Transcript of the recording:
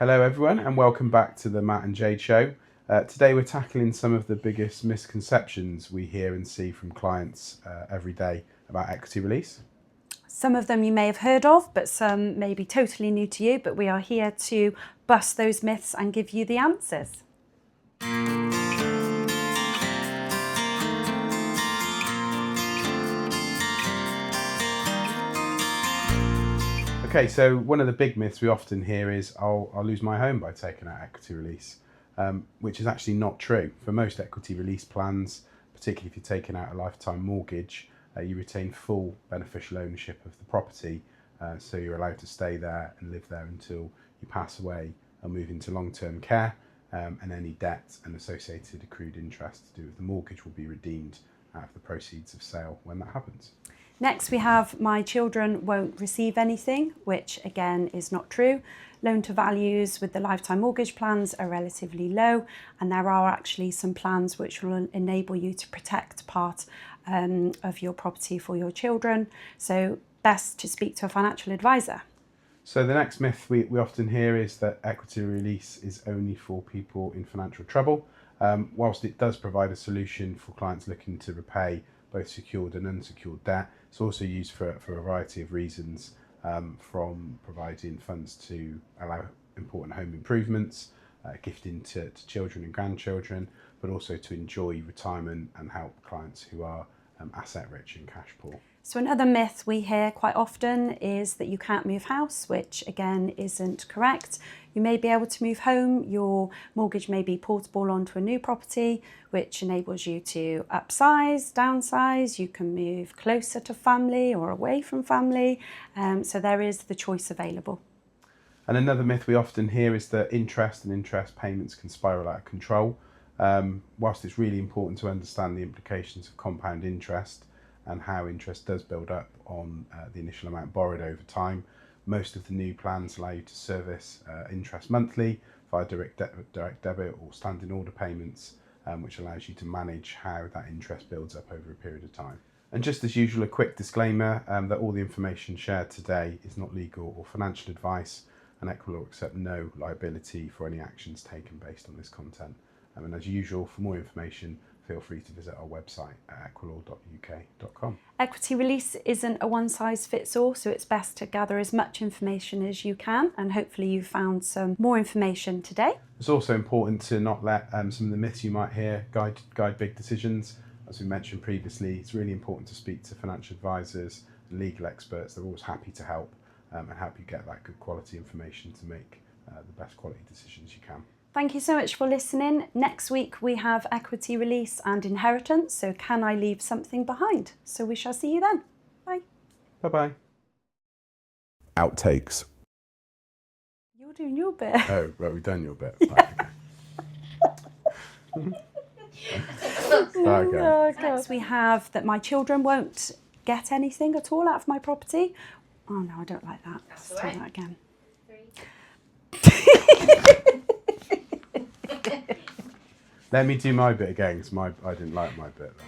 Hello everyone and welcome back to the Matt and Jade show. Today we're tackling some of the biggest misconceptions we hear and see from clients every day about equity release. Some of them you may have heard of, but some may be totally new to you, but we are here to bust those myths and give you the answers. Okay, so one of the big myths we often hear is I'll lose my home by taking out equity release, which is actually not true. For most equity release plans, particularly if you're taking out a lifetime mortgage, you retain full beneficial ownership of the property, so you're allowed to stay there and live there until you pass away and move into long-term care, and any debt and associated accrued interest to do with the mortgage will be redeemed out of the proceeds of sale when that happens. Next we have my children won't receive anything, which again is not true. Loan to values with the lifetime mortgage plans are relatively low, and there are actually some plans which will enable you to protect part of your property for your children. So best to speak to a financial advisor. So the next myth we often hear is that equity release is only for people in financial trouble. Whilst it does provide a solution for clients looking to repay both secured and unsecured debt, it's also used for a variety of reasons, from providing funds to allow important home improvements, gifting to children and grandchildren, but also to enjoy retirement and help clients who are asset rich and cash poor. So another myth we hear quite often is that you can't move house, which again isn't correct. You may be able to move home, your mortgage may be portable onto a new property, which enables you to upsize, downsize, you can move closer to family or away from family, so there is the choice available. And another myth we often hear is that interest and interest payments can spiral out of control. Whilst it's really important to understand the implications of compound interest and how interest does build up on the initial amount borrowed over time, most of the new plans allow you to service interest monthly via direct debit or standing order payments, which allows you to manage how that interest builds up over a period of time. And just as usual, a quick disclaimer that all the information shared today is not legal or financial advice, and Equilor will accept no liability for any actions taken based on this content. And as usual, for more information, feel free to visit our website at equilor.uk.com. Equity release isn't a one-size-fits-all, so it's best to gather as much information as you can, and hopefully you found some more information today. It's also important to not let some of the myths you might hear guide big decisions. As we mentioned previously, it's really important to speak to financial advisors and legal experts. They're always happy to help and help you get that good quality information to make the best quality decisions you can. Thank you so much for listening. Next week we have equity release and inheritance, so can I leave something behind? So we shall see you then. Bye. Bye-bye. Outtakes. You're doing your bit. Oh, right, we've done your bit. Okay. Next we have that my children won't get anything at all out of my property. Oh no, I don't like that. Let's try that again. Let me do my bit again, because I didn't like my bit then.